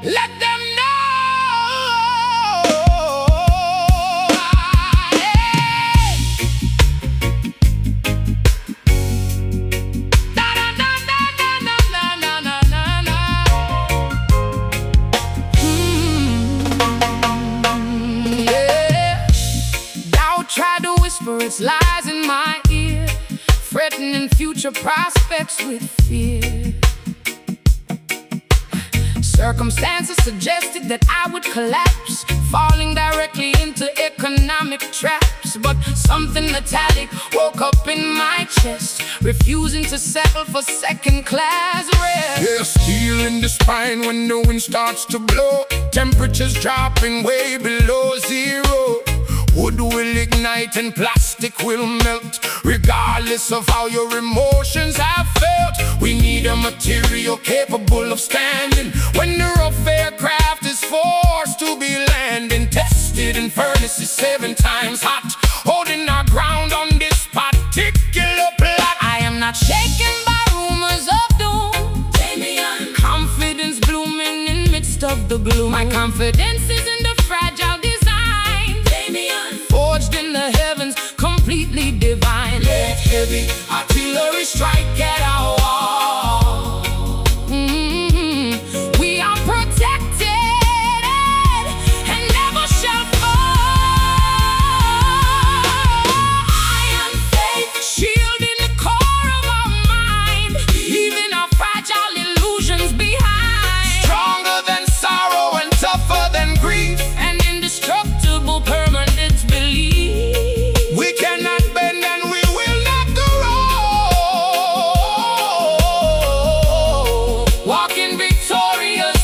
Let them know. Try to whisper its lies in my ear, threatening future prospects with fear. Circumstances suggested that I would collapse, falling directly into economic traps. But something metallic woke up in my chest, refusing to settle for second-class rest. Yeah, steel in the spine when the wind starts to blow, temperatures dropping way below zero. Wood will ignite and plastic will melt, regardless of how your emotions have felt. We need a material capable of standing when the rough aircraft is forced to be landing. Tested in furnaces 7 times hot, holding our ground on this particular plot. I am not shaken by rumors of doom, Damian. Confidence blooming in midst of the gloom. My confidence is in the fragile design, Damian. Forged in the heavens, completely divine. Let heavy artillery strike at our wall. We are protected and never shall fall. I am faith, shielding the core of our mind, leaving our fragile illusions behind. Stronger than sorrow and tougher than grief, An indestructible permanent belief. we cannot bend and we will not grow. Walking victorious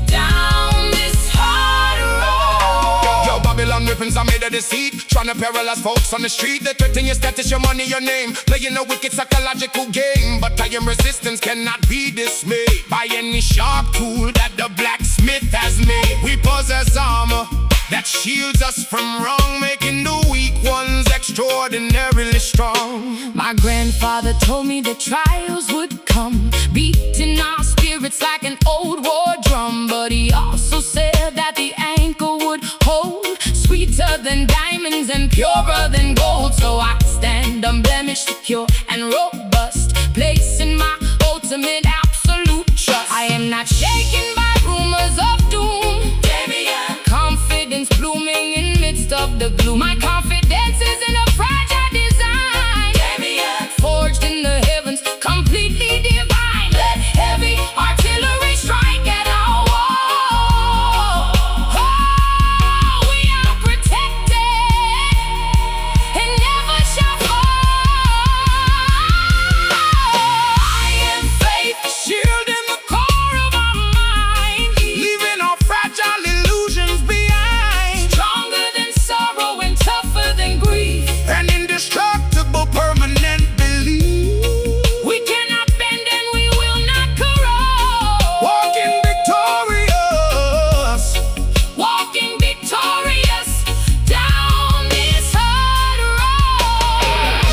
down this hard road. Yo, Babylon weapons are made of deceit, trying to paralyze folks on the street. They threaten your status, your money, your name, playing a wicked psychological game. But I am resistance cannot be dismayed by any sharp tool that the blacksmith has made. We possess armor that shields us from wrong, making the weak ones extraordinarily strong. My grandfather told me that trials would come, beating our spirits like an old war drum. But he also said that the anchor would hold, sweeter than diamonds and purer than gold. So I stand unblemished, secure and robust, placing my ultimate absolute trust. I am not shaken by rumors of doom, Damian. Confidence blooming in midst of the gloom. My confidence is in a fragile design, Damian. Forged in the heavens, completely divine. Let heavy artillery strike at our wall. Oh, we are protected and never shall fall. I am faith, Shielding the core of our mind, leaving our fragile illusions behind. stronger than sorrow and tougher than grief. An indestructible permanent belief, We cannot bend and we will not corrode. walking victorious. Walking victorious down this hard road.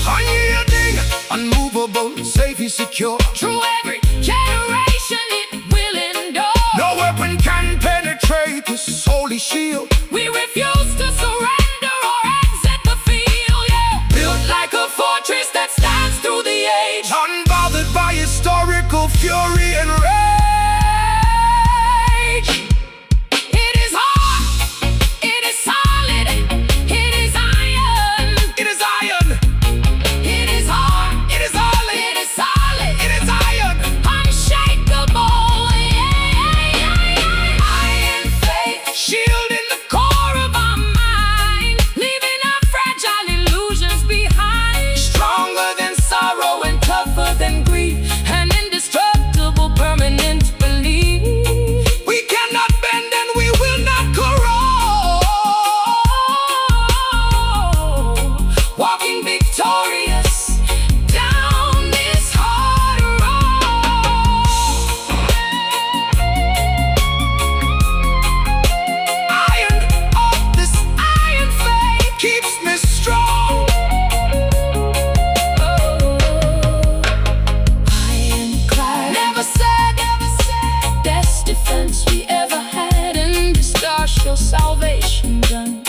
Unyielding, unmovable, safe and secure. Through every generation it will endure. No weapon can penetrate this holy shield. We refuse to surrender or exit the field, yeah. Built like a fortress that stands through the age. Unbothered by historical fury and rage. It is hard, it is solid, it is iron. It is iron, It is hard, it is solid, it is solid, it is iron. unshakable. Yeah. Iron faith, Shielding the core your salvation done.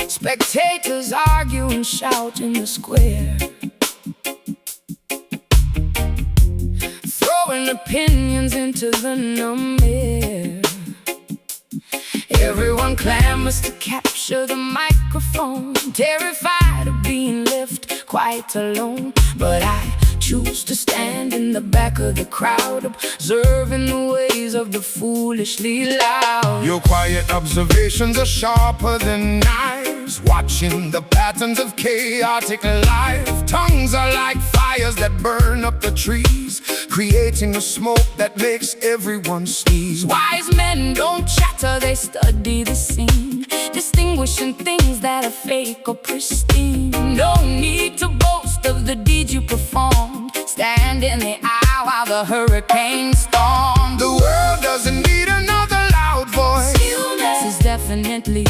Spectators argue and shout in the square, throwing opinions into the numb air. Everyone clamors to capture the microphone, terrified of being left quite alone. But I choose to stand in the back of the crowd, observing the ways of the foolishly loud. Your quiet observations are sharper than knives, watching the patterns of chaotic life. Tongues are like fires that burn up the trees, creating a smoke that makes everyone sneeze. Wise men don't chatter, they study the scene, distinguishing things that are fake or pristine. No need to boast of the deeds you performed. Stand in the aisle while the hurricane storms. The world doesn't need another loud voice. Stillness is definitely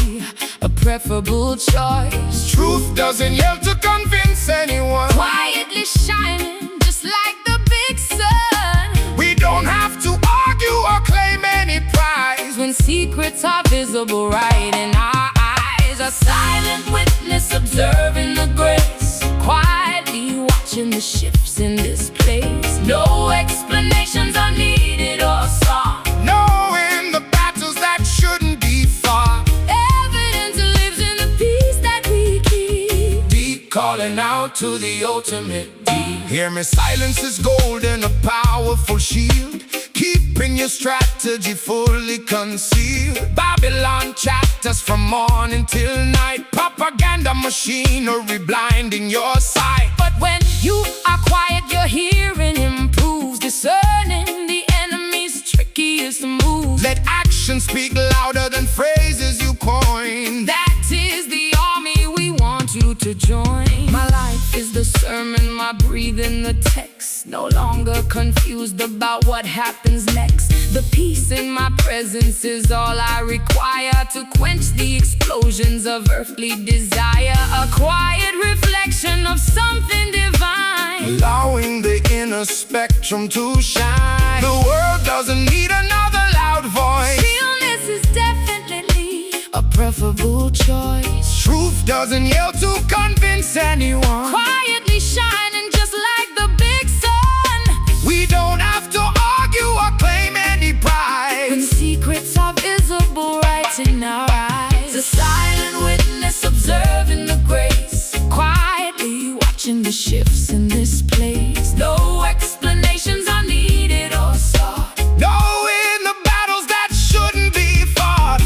a preferable choice. Truth doesn't yell to convince anyone. Quietly shining just like the big sun. We don't have to argue or claim any prize. When secrets are visible right in our eyes, a silent witness observing the grace, quietly watching the shifts in this place. No explanations are needed or sought. Knowing the battles that shouldn't be fought. Evidence lives in the peace that we keep. Deep calling out to the ultimate deep. Hear me, silence is gold and a powerful shield, keeping your strategy fully concealed. Babylon chatters from morning till night, propaganda machinery blinding your sight. But when you are quiet, your hearing improves, discerning the enemy's trickiest moves. Let action speak louder than phrases you coin. That is the army we want you to join. My life is the sermon, my breathing the text. No longer confused about what happens next. The peace in my presence is all I require to quench the explosions of earthly desire. A quiet reflection of something divine, allowing the inner spectrum to shine. The world doesn't need another loud voice. Stillness is definitely a preferable choice. Truth doesn't yell to convince anyone. Quietly shining just like the big sun. We don't have to argue or claim any prize. When secrets are visible right in our eyes, a silent witness observing the grace, quietly watching the shifts in this place. No explanations are needed or sought. Knowing the battles that shouldn't be fought.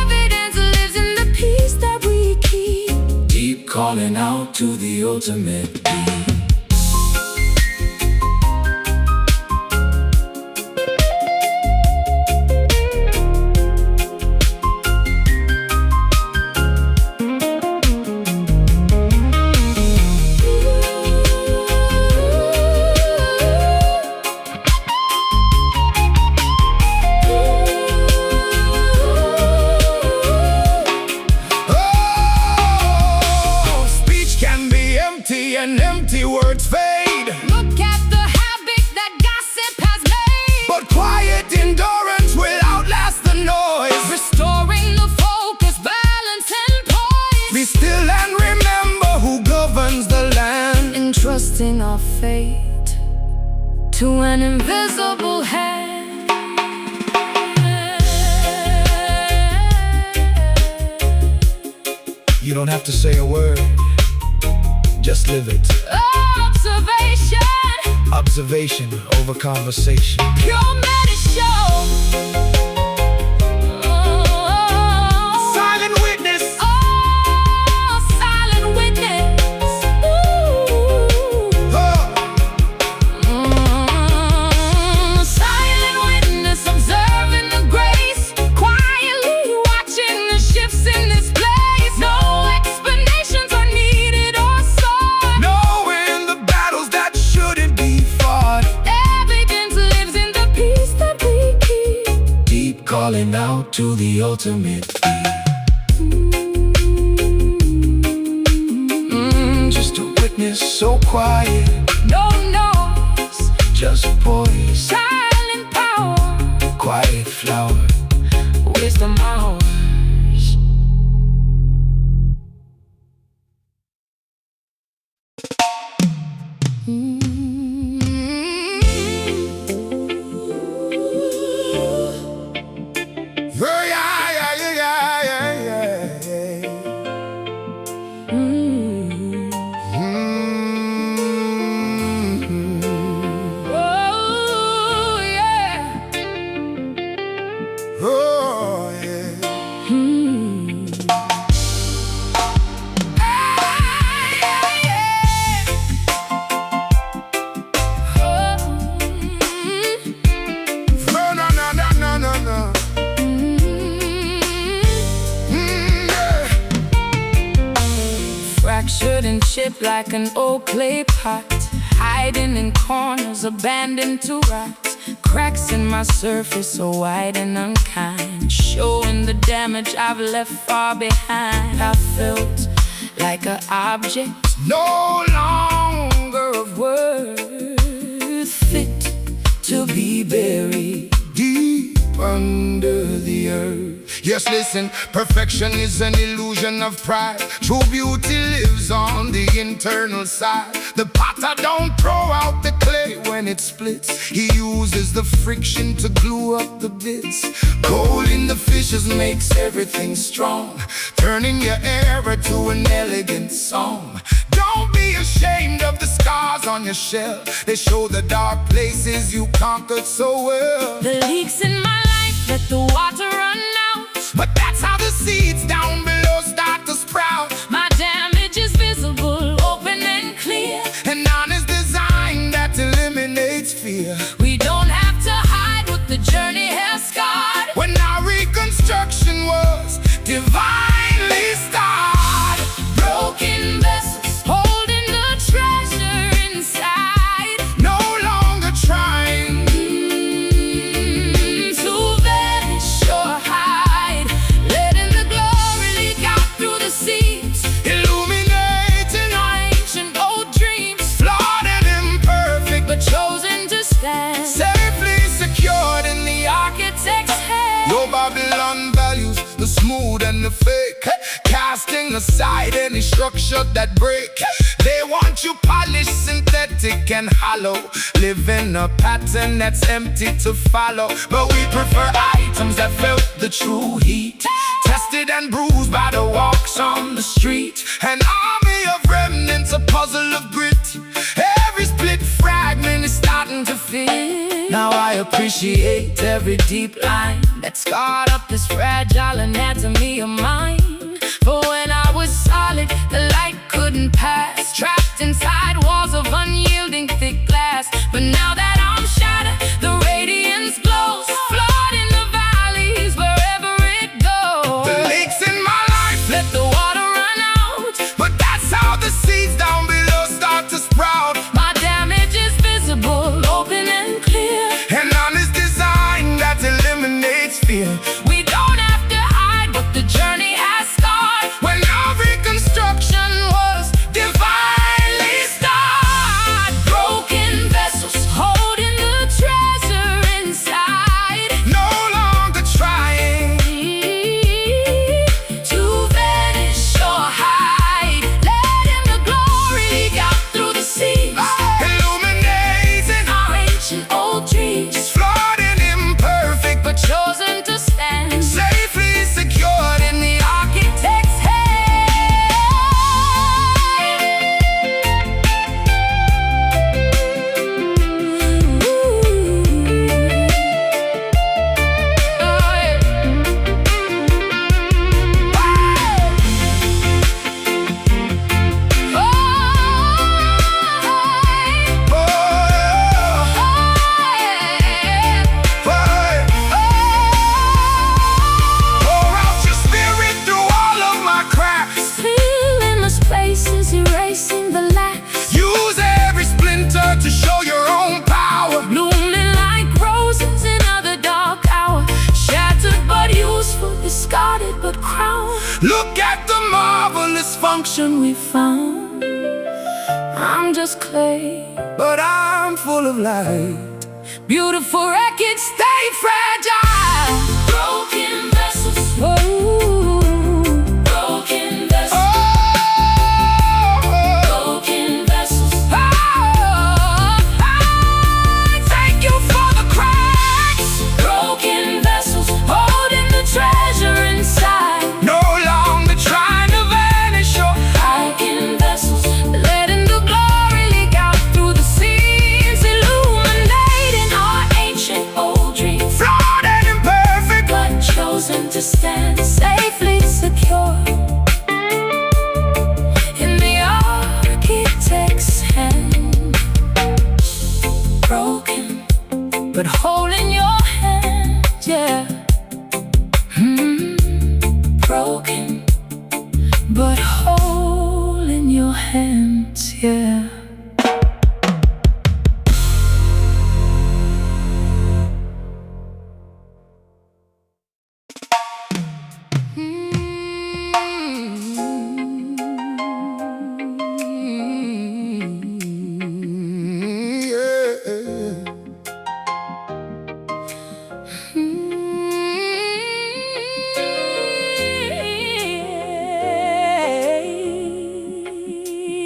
Evidence lives in the peace that we keep. Deep calling out to the ultimate deep. And empty words fade. Look at the havoc that gossip has made. But quiet endurance will outlast the noise. Restoring the focus, balance and poise. Be still and remember who governs the land. Entrusting our fate to an invisible hand. You don't have to say a word, just live it. Observation. Observation over conversation. Pure medicine. Silent witness. Oh, silent witness. Ooh. Oh, to the ultimate beat. Just a witness so quiet, No noise, just poise, silent power, quiet flower, wisdom hours. Oh, yeah. Oh, yeah. Oh, no, no, no, no, no, no. Yeah. Fractured and chipped like an old clay pot, hiding in corners, abandoned to rot. Cracks in my surface so wide and unkind, showing the damage I've left far behind. I felt like an object No longer of worth, fit to be buried. deep under the earth. Yes, listen, perfection is an illusion of pride. True beauty lives on the internal side. The potter don't throw out the clay when it splits. He uses the friction to glue up the bits. Gold in the fishes makes everything strong, turning your error to an elegant song. Don't be ashamed of the scars on your shell. They show the dark places you conquered so well. The leaks in my life let the water run out, But that's how the seeds down below start to sprout. my damage is visible, open and clear. An honest design that eliminates fear. We don't have to hide what the journey has scarred. When our reconstruction was divinely starred. Broken vessels holding the treasure inside, No longer trying to vanish or hide, letting the glory leak out through the seams, illuminating our ancient old dreams, flawed and imperfect, but chosen to stand, safely secured in the architect's hand. Your Babylon values the smooth and the fake, casting aside any structure that break. They want you polished, synthetic and hollow, living a pattern that's empty to follow. But we prefer items that felt the true heat, tested and bruised by the walks on the street. An army of remnants, a puzzle of grit. Every split fragment is starting to fit. Now I appreciate every deep line that scarred up this fragile anatomy of mine. For when I was solid, the light couldn't pass, trapped inside walls of unyielding thick glass. But now that I'm shattered, the radiance glows, flood in the valleys wherever it goes. The leaks in my life, Let the water run out, but that's how the seeds down below start to sprout. my damage is visible, open and clear. An honest design that eliminates fear. We don't have to hide what the journey has scarred. When our reconstruction was divinely starred. Broken vessels hold found. I'm just clay, but I'm full of light. Beautiful wreckage, stay fragile. Broken vessels. Oh, broken vessels. Broken vessels. Thank you for the cracks. Broken vessels, holding the treasure inside. No longer trying to vanish or Broken vessels, letting the glory leak out through the seams, illuminating our ancient old dreams. flawed and imperfect, But chosen to stand safely secure in the architect's hand. Broken, but holding your hand, yeah. Broken, but holding your hands, yeah.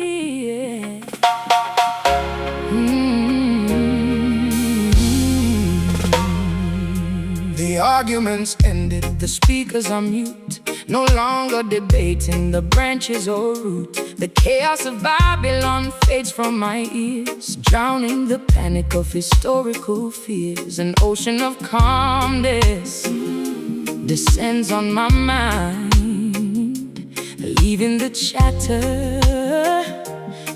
yeah. The arguments ended, The speakers are mute, no longer debating the branches or root. The chaos of Babylon fades from my ears, drowning the panic of historical fears. An ocean of calmness descends on my mind, leaving the chatter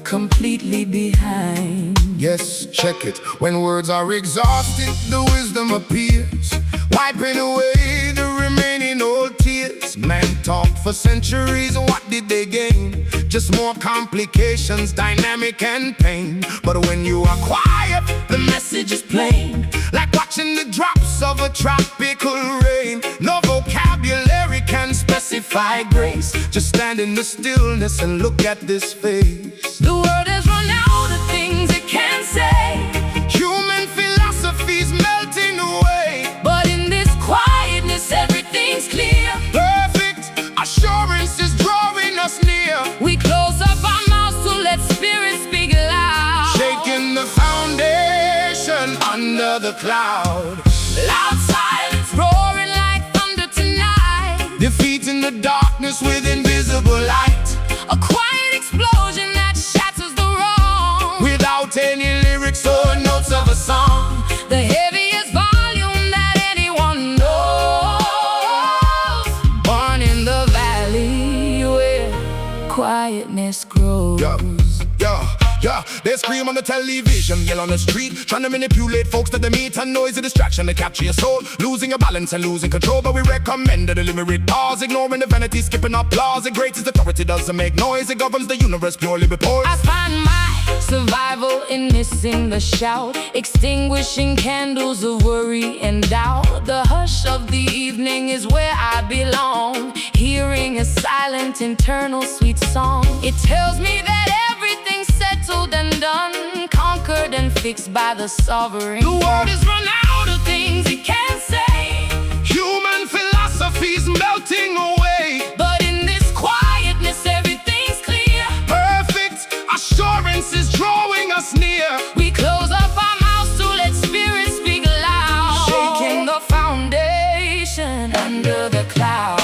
completely behind. yes, check it. When words are exhausted, the wisdom appears, wiping away the remaining old tears. Man talked for centuries, what did they gain? Just more complications, dynamic and pain. But when you are quiet, the message is plain, like watching the drops of a tropical rain. No vocabulary can specify grace. Just stand in the stillness and look at this face. The world has run out of things it can say, Human philosophy's melting away. but in this quietness everything's clear. Perfect assurance is drawing us near, We close up our mouths to let spirit speak loud. shaking the foundation under the cloud, Loud silence roaring like thunder tonight. defeating the darkness with invisible light, A quiet explosion that shatters the wrong. without any lyrics or notes of a song. The heaviest volume that anyone knows, born in the valley where quietness grows. Yeah, they scream on the television, yell on the street, trying to manipulate folks to the meet. A noisy distraction to capture your soul, losing your balance and losing control. But we recommend a deliberate pause, ignoring the vanity, skipping applause. The greatest authority doesn't make noise, it governs the universe purely with poise. I find my survival in missing the shout, extinguishing candles of worry and doubt. The hush of the evening is where I belong, hearing a silent, internal, sweet song. It tells me that everything's settled and done, conquered and fixed by the sovereign. The world has run out of things it can't say, Human philosophy's melting away, but in this quietness everything's clear. perfect assurance is drawing us near, We close up our mouths to let spirit speak loud, shaking the foundation under the cloud.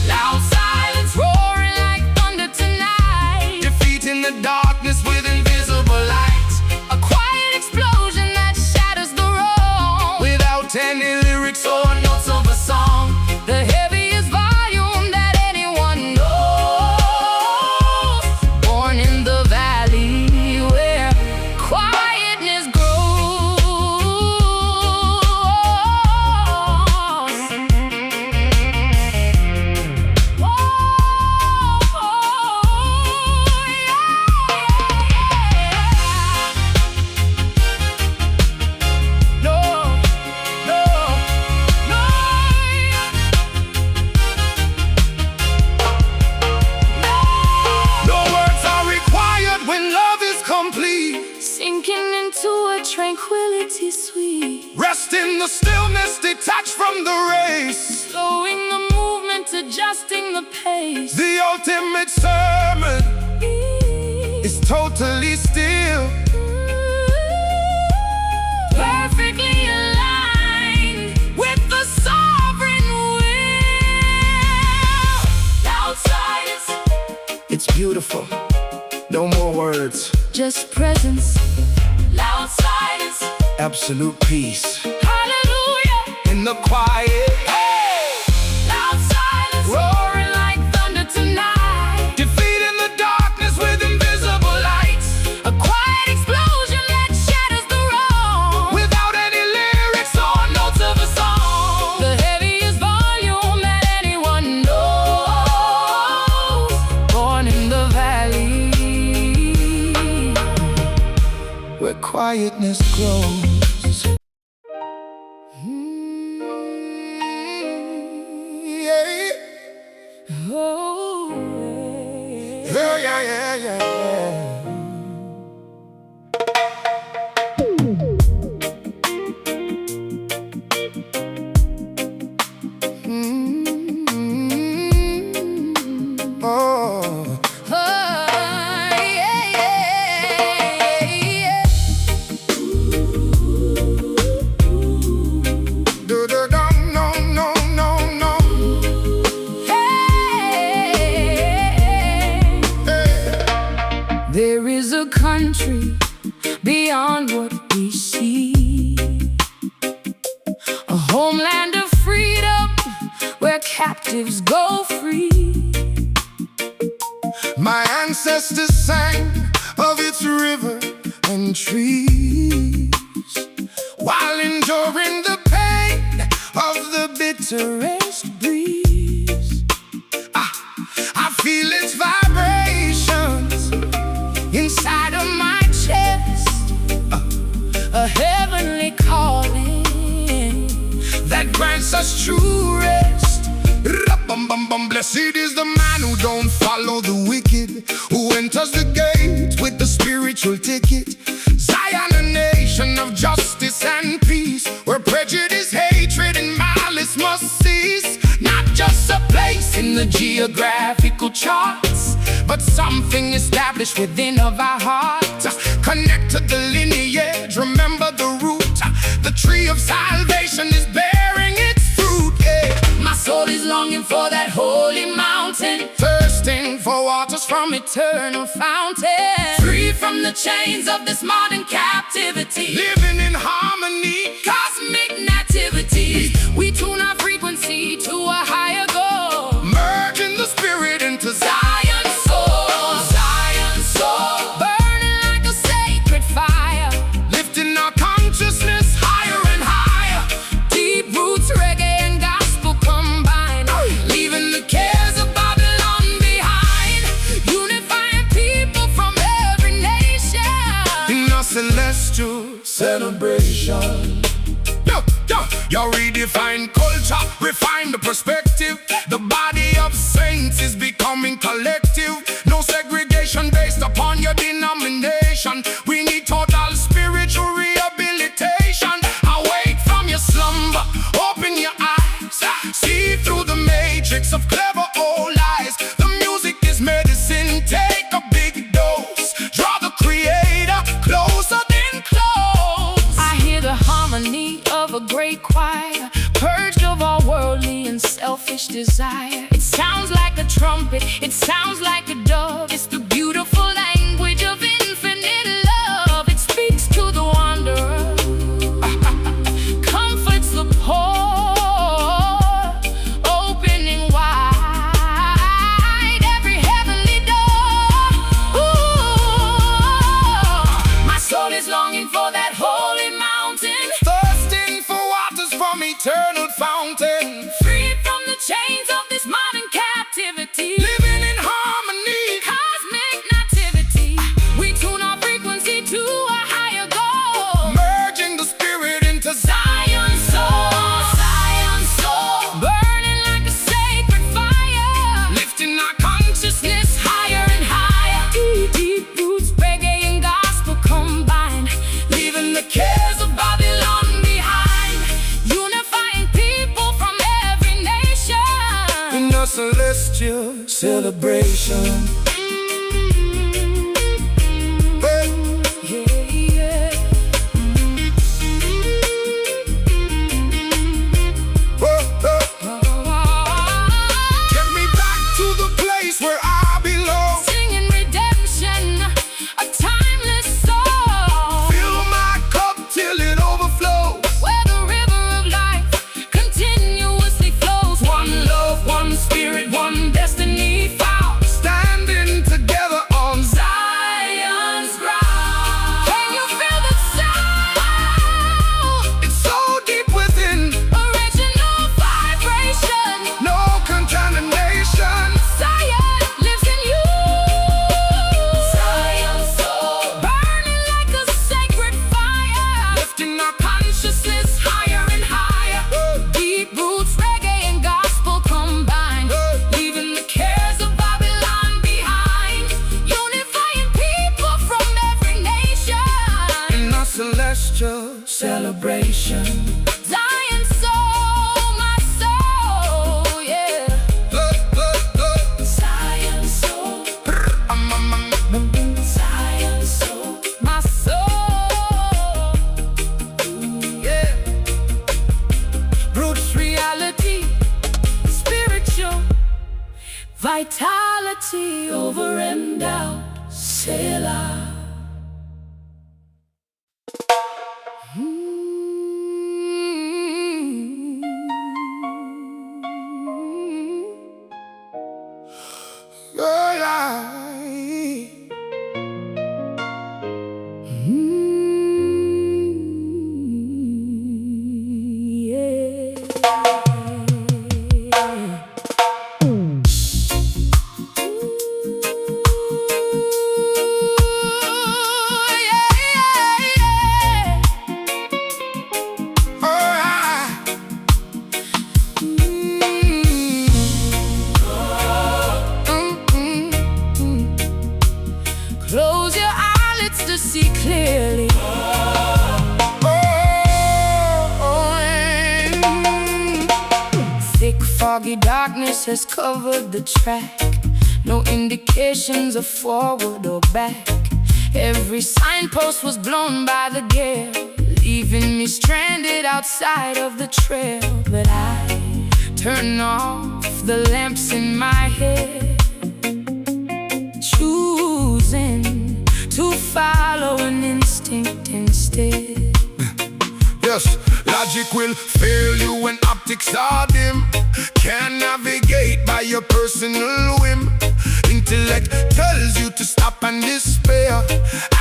Loud silence roaring like thunder tonight, defeating the darkness with invisible light, a quiet explosion that shatters the wrong, without any lyrics or notes of a song. the heaviest volume that anyone knows, born in the valley where sinking into a tranquility sweet. Rest in the stillness, detached from the race. Slowing the movement, adjusting the pace. The ultimate sermon is totally still. Perfectly aligned with the sovereign will. Outside It's beautiful. No more words. just presence. Loud silence. Absolute peace. Hallelujah. In the quiet. Loud silence. Roaring like thunder tonight. Defeating the darkness with invisible lights. A quiet explosion that shatters the wrong. Without any lyrics or notes of a song. The heaviest volume that anyone knows. Born in the valley Where quietness grows. Yeah. Oh, Yeah, yeah, yeah, yeah. Oh. Do-do-dum, no, no, no, no. There is a country beyond what we see, a homeland of freedom where captives go free. My ancestors sang of its river and trees while enduring the pain of the bitterest breeze. I feel its vibrations inside of my chest, A heavenly calling that grants us true rest. Ra-bum-bum-bum. Blessed is the man who don't follow the wicked, who enters the gate with the spiritual ticket. Zion, a nation of justice and peace, where prejudice, hatred, and malice must cease. Not just a place in the geographical charts, but something established within of our hearts. Connect to the lineage, remember the root. The tree of salvation is bearing its fruit, yeah. My soul is longing for that holy mountain, Thirsting for waters from eternal fountain, free from the chains of this modern captivity, living in harmony. cosmic nativity. We tune our frequency to a higher goal, Merging the spirit into Zion soul, Zion soul, burning like a sacred fire, lifting our consciousness higher and higher. deep roots, reggae and gospel combined, leaving the cares of Babylon behind, unifying people from every nation In a celestial celebration. Yo, redefine culture, refine the perspective. The body of saints is becoming collective. No segregation based upon your denomination. We need total spiritual rehabilitation. Awake from your slumber, open your eyes. See through the matrix of clever old lies. The music is medicine, take a big dose. Draw the creator closer than close. I hear the harmony of a great choir, purged of all worldly and selfish desire. It sounds like a trumpet, it sounds like a dove. It's the beautiful language of infinite love. It speaks to the wanderer, comforts the poor, opening wide every heavenly door. Ooh, my soul is longing for that holy mountain, Thirsting for waters from eternal fountain. free from the chains of this modern captivity, Living in harmony. cosmic nativity. We tune our frequency to a higher goal, Merging the spirit into Zion soul, Zion soul, burning like a sacred fire, lifting our consciousness. higher and higher. Deep roots, reggae and gospel combined, celebration. Celebration. Zion soul, my soul, yeah. Zion soul. Zion soul, my soul, yeah. Roots, reality, spiritual vitality over and out. Selah. Close your eyelids to see clearly. Thick, foggy darkness has covered the track. No indications of forward or back. Every signpost was blown by the gale, leaving me stranded outside of the trail. But I turn off the lamps in my head, choosing to follow an instinct instead. Yes, logic will fail you when optics are dim. Can't navigate by your personal whim. Intellect tells you to stop and despair.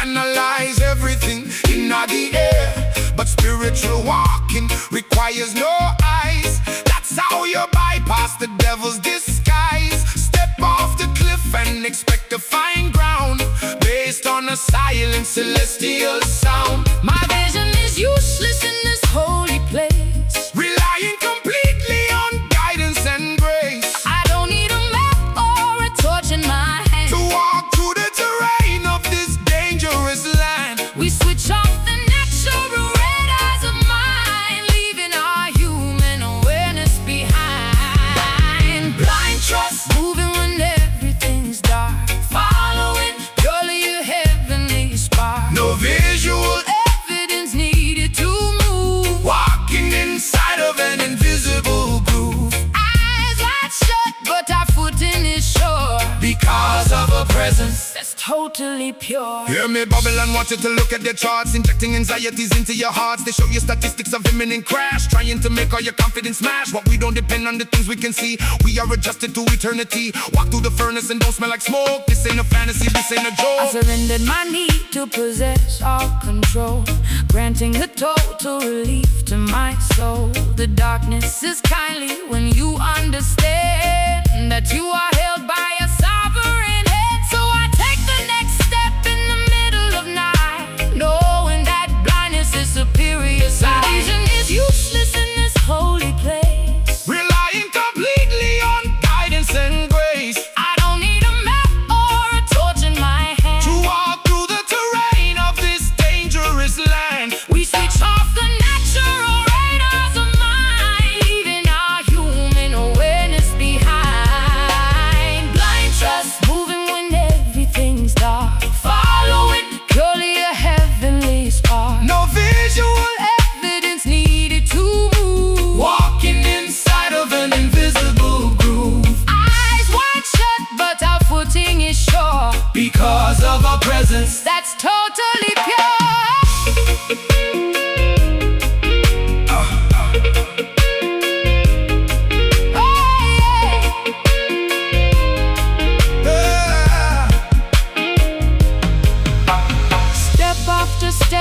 Analyze everything in the air. But spiritual walking requires no eyes. That's how you bypass the devil's disguise. Step off the cliff and expect to find ground, based on a silent celestial sound. My vision is useless in this holy place, relying completely on guidance and grace. I don't need a map or a torch in my hand to walk through the terrain of this dangerous land. We switch off the natural red eyes of mine, leaving our human awareness behind. Blind trust, moving when everything's dark, following purely a heavenly spark. No visual evidence needed to move, walking inside of an invisible groove. Eyes wide shut, but our footing is sure, because of a presence that's totally pure. Hear me Babylon, want you to look at their charts, injecting anxieties into your hearts. They show you statistics of imminent crash, trying to make all your confidence smash. But we don't depend on the things we can see. We are adjusted to eternity. Walk through the furnace and don't smell like smoke. This ain't a fantasy, this ain't a joke. I surrendered my need to possess all control, granting a total relief to my soul. The darkness is kindly when you understand that you are held by a sovereign head. So I take the next step in the middle of night, knowing that blindness is superior sight. Vision is useless in this holy place, relying completely on guidance and grace. I don't need a map or a torch in my hand to walk through the terrain of this dangerous land. We switch off the natural radars of mind, leaving our human awareness behind.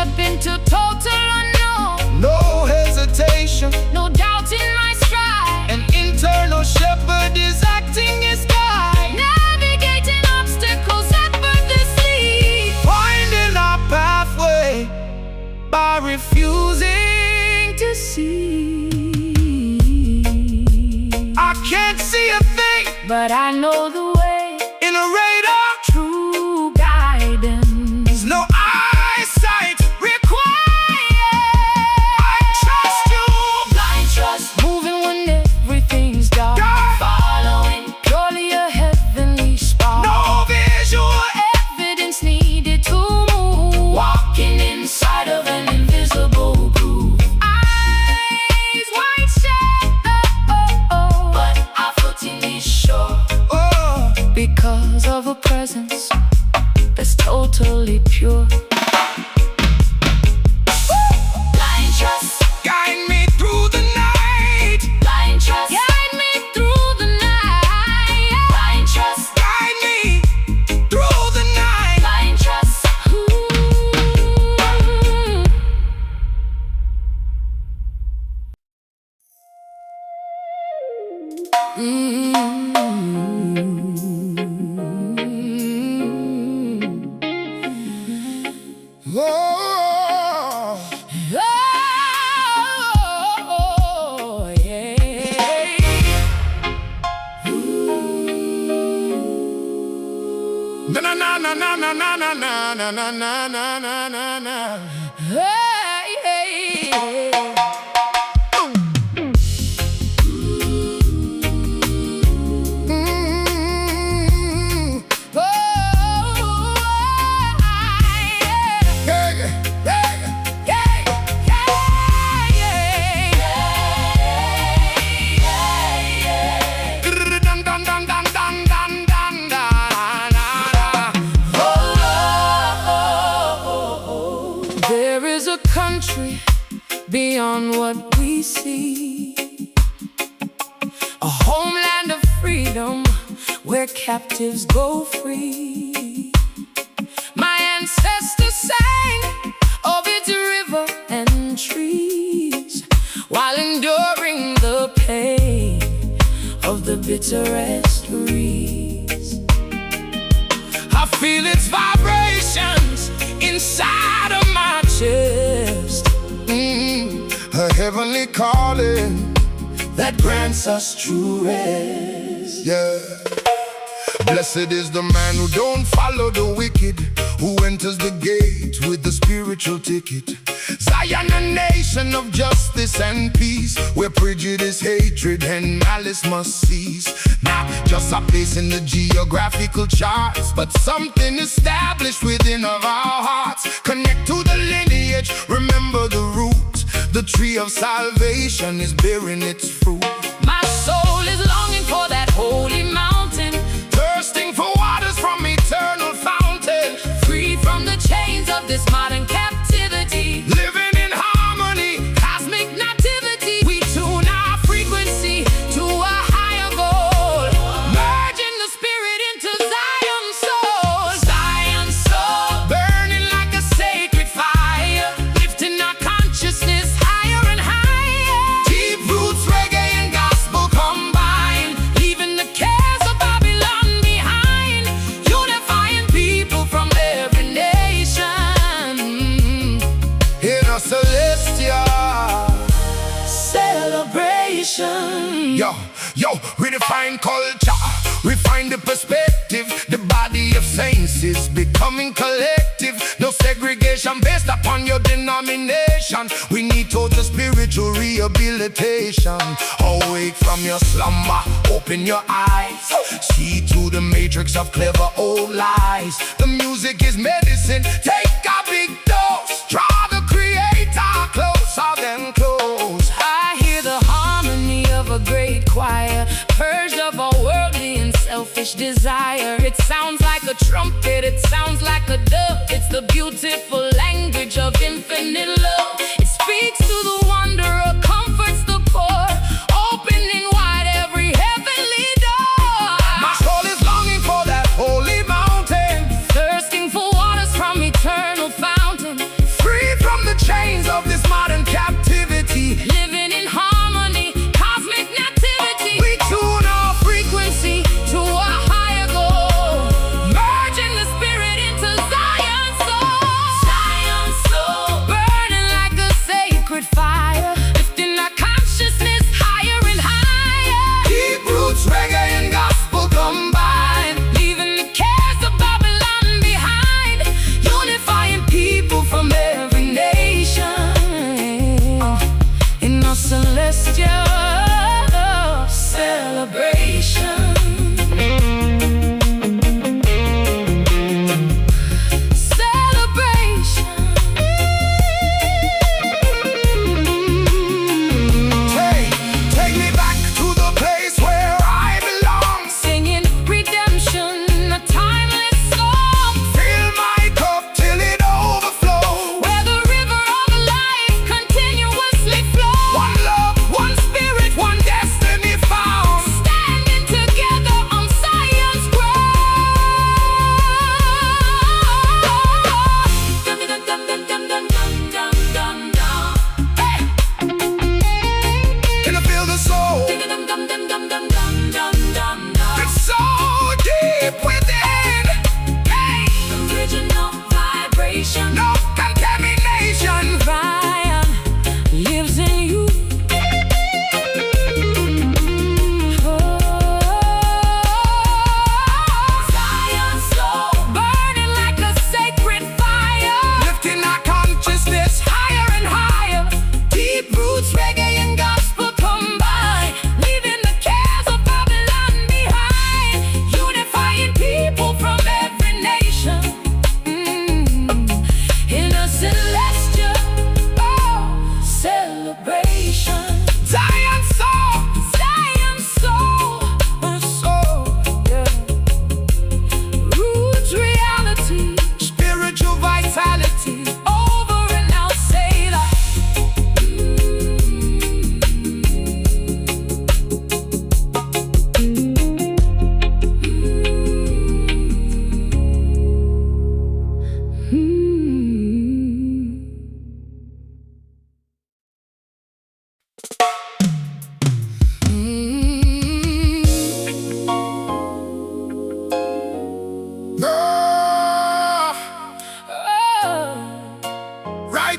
step into total unknown. No hesitation, No doubt in my stride. an internal shepherd is acting his guide, Navigating obstacles effortlessly. finding our pathway by refusing to see. I can't see a thing But I know the way. in a radar. True guidance. There's no eyesight required. I trust you. Blind trust. Moving when everything's dark. God. Following purely a heavenly spark. No visual Evidence needed to move. Walking inside of an invisible groove. Eyes wide shut, but our footing is sure. oh, Because of a presence that's totally pure. Blind trust. guide me through the night. Blind trust. Guide me through the night. Blind trust. Guide me through the night. Blind trust. Oh, Oh, yeah. na na na na na na na na na na na na na na na. Hey, hey. Mm. Oh, Yeah, yeah, yeah. Dun, dun, dun, dun, dun, dun, dun, da, da, da. There is a country beyond what we see, a homeland of freedom where captives go free. My ancestors sang of its river and trees while enduring the pain of the bitterest breeze. I feel its vibrations inside of my chest. A heavenly calling that grants us true rest. Yeah. Blessed is the man who don't follow the wicked, who enters the gate with the spiritual ticket. Zion, a nation of justice and peace, where prejudice, hatred, and malice must cease. Not just a place in the geographical charts, but something established within of our hearts. Connect to the lineage, remember the root. The tree of salvation is bearing its fruit. My soul is longing for that holy mountain, Thirsting for waters from eternal fountain. free from the chains of this modern captivity. Living in harmony, Cosmic nativity, we tune our frequency to a higher goal, merging the spirit into Zion's soul. Zion's soul, burning like like a sacred fire, lifting our consciousness higher and higher. deep roots, reggae and gospel Combine, leaving the cares of Babylon behind, unifying people from every nation. in a celestial Celebration. Yo, redefine culture, refine the perspective. The body of saints is becoming collective. No segregation based upon your denomination. We need total spiritual rehabilitation. Awake from your slumber, open your eyes. See through the matrix of clever old lies. The music is medicine, take a big dose. Draw the creator closer than close. I hear the harmony of a great choir, purged of all worldly and selfish desire. It sounds like a trumpet, it sounds like a dove. It's the beautiful language of infinite love. It speaks to the wanderer, comforts the poor, opening wide every heavenly door. My soul is longing for that holy mountain, Thirsting for waters from eternal fountain, free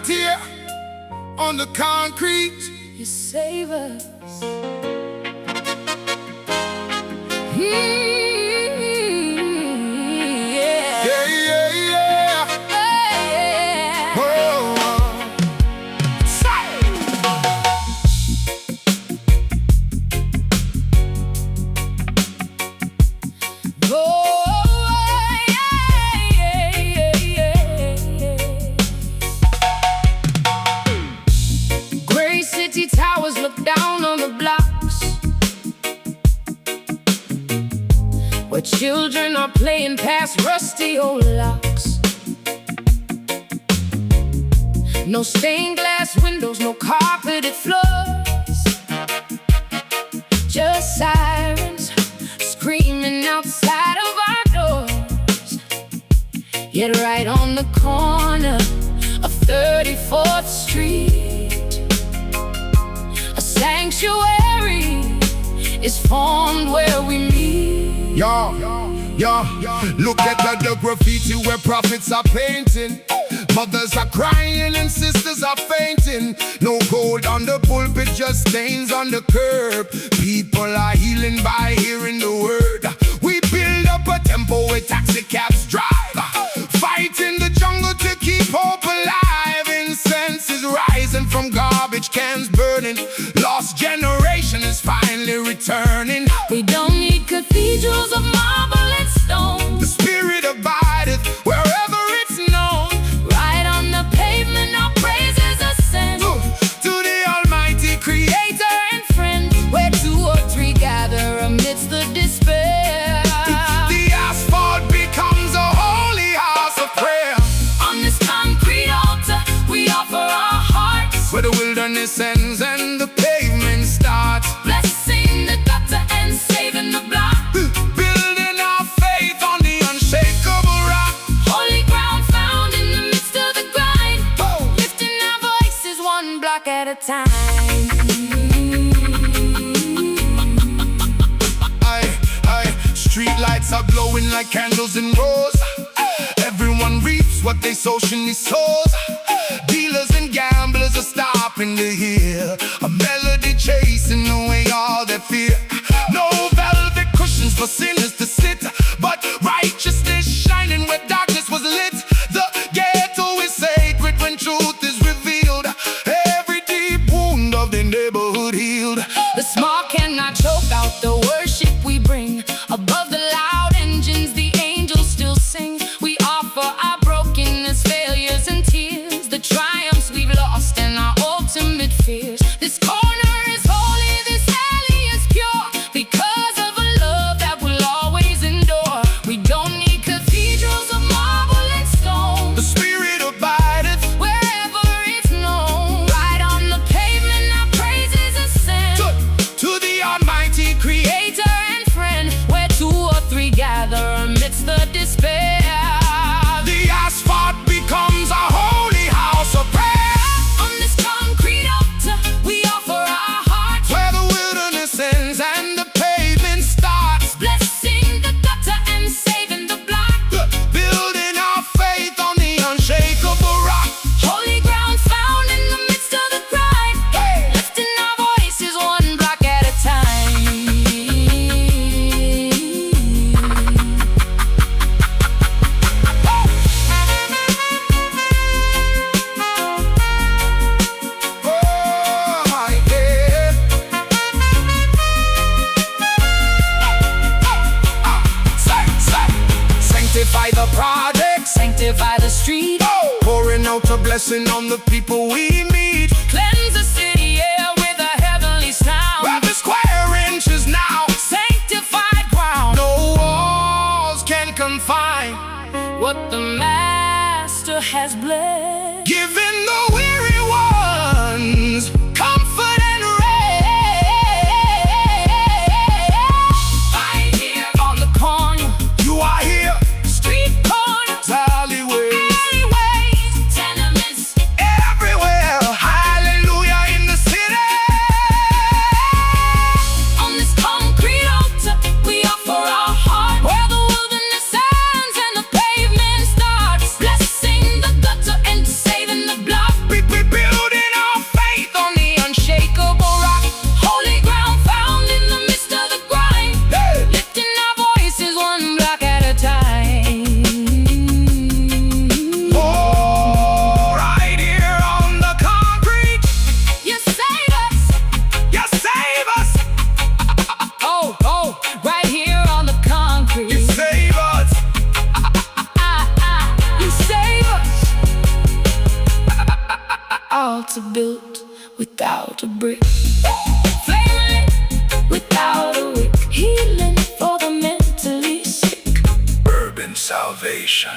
right here on the concrete. You save us. Yeah. Yeah, yeah, yeah. Yeah. Oh, Oh, yeah, yeah, yeah. Gray city towers look down on the blocks where children are playing past rusty old locks. No stained glass windows, no carpeted floors, just sirens screaming outside of our doors. Yet right on the corner of 34th Street, a sanctuary is formed where we meet. Look at the graffiti where prophets are painting. Mothers are crying and sisters are fainting. No gold on the pulpit, just stains on the curb. People are healing by hearing the word. We build up a temple where taxi cabs drive, fight in the jungle to keep hope alive. Incense is rising from garbage cans burning. Lost generation is finally returning. We don't need cathedrals of marble and stone. The spirit abideth wherever it's known. Right on the pavement, our praises ascend To the Almighty Creator and friend, where two or three gather amidst the despair. The asphalt becomes a holy house of prayer. On this concrete altar, we offer our hearts, Where the wilderness ends and the pavement starts. blessing the gutter and saving the block. Building our faith on the unshakable rock. Holy ground found in the midst of the grind, lifting our voices one block at a time. Street lights are glowing like candles in rows. Everyone reaps what they socially sows. Dealers and gamblers are stopping to hear a melody chasing away all their fear. No velvet cushions for sinners to sit, but righteousness shining where darkness was lit. The ghetto is sacred when truth is revealed. Every deep wound of the neighborhood healed. The small cannot choke out the worship we bring. Above the loud engines, the angels still sing. We offer our brokenness, failures, and tears, the triumphs we've lost and our ultimate fears. This corner is holy, this alley is pure, because of a love that will always endure. We don't need cathedrals of marble and stone. The spirit abideth Wherever it's known, right on the pavement, our praises ascend to the Almighty Creator and friend, where two or three gather amidst the despair. The asphalt becomes a holy house of prayer. On this concrete altar, we offer our hearts, Where the wilderness ends and the pavement starts. blessing the gutter and saving the block. Building our faith on the unshakable rock. Holy ground found in the midst of the grind, lifting our voices one block at a time. Oh, yeah. Sanctify the project, Sanctify the street, pouring out a blessing on the people we meet. cleanse the city air with a heavenly sound. Every square inch is now Sanctified ground, no walls can confine. what the Master has blessed. Giving the weary ones comfort and rest. Right here on the corner, You are here, street corners, alleyways, alleyways, tenements, everywhere. Hallelujah in the city. on this concrete altar, we offer our heart, where the wilderness ends and the pavement starts, blessing the gutter and altar built without a brick, flame lit without a wick, healing for the mentally sick. Urban salvation.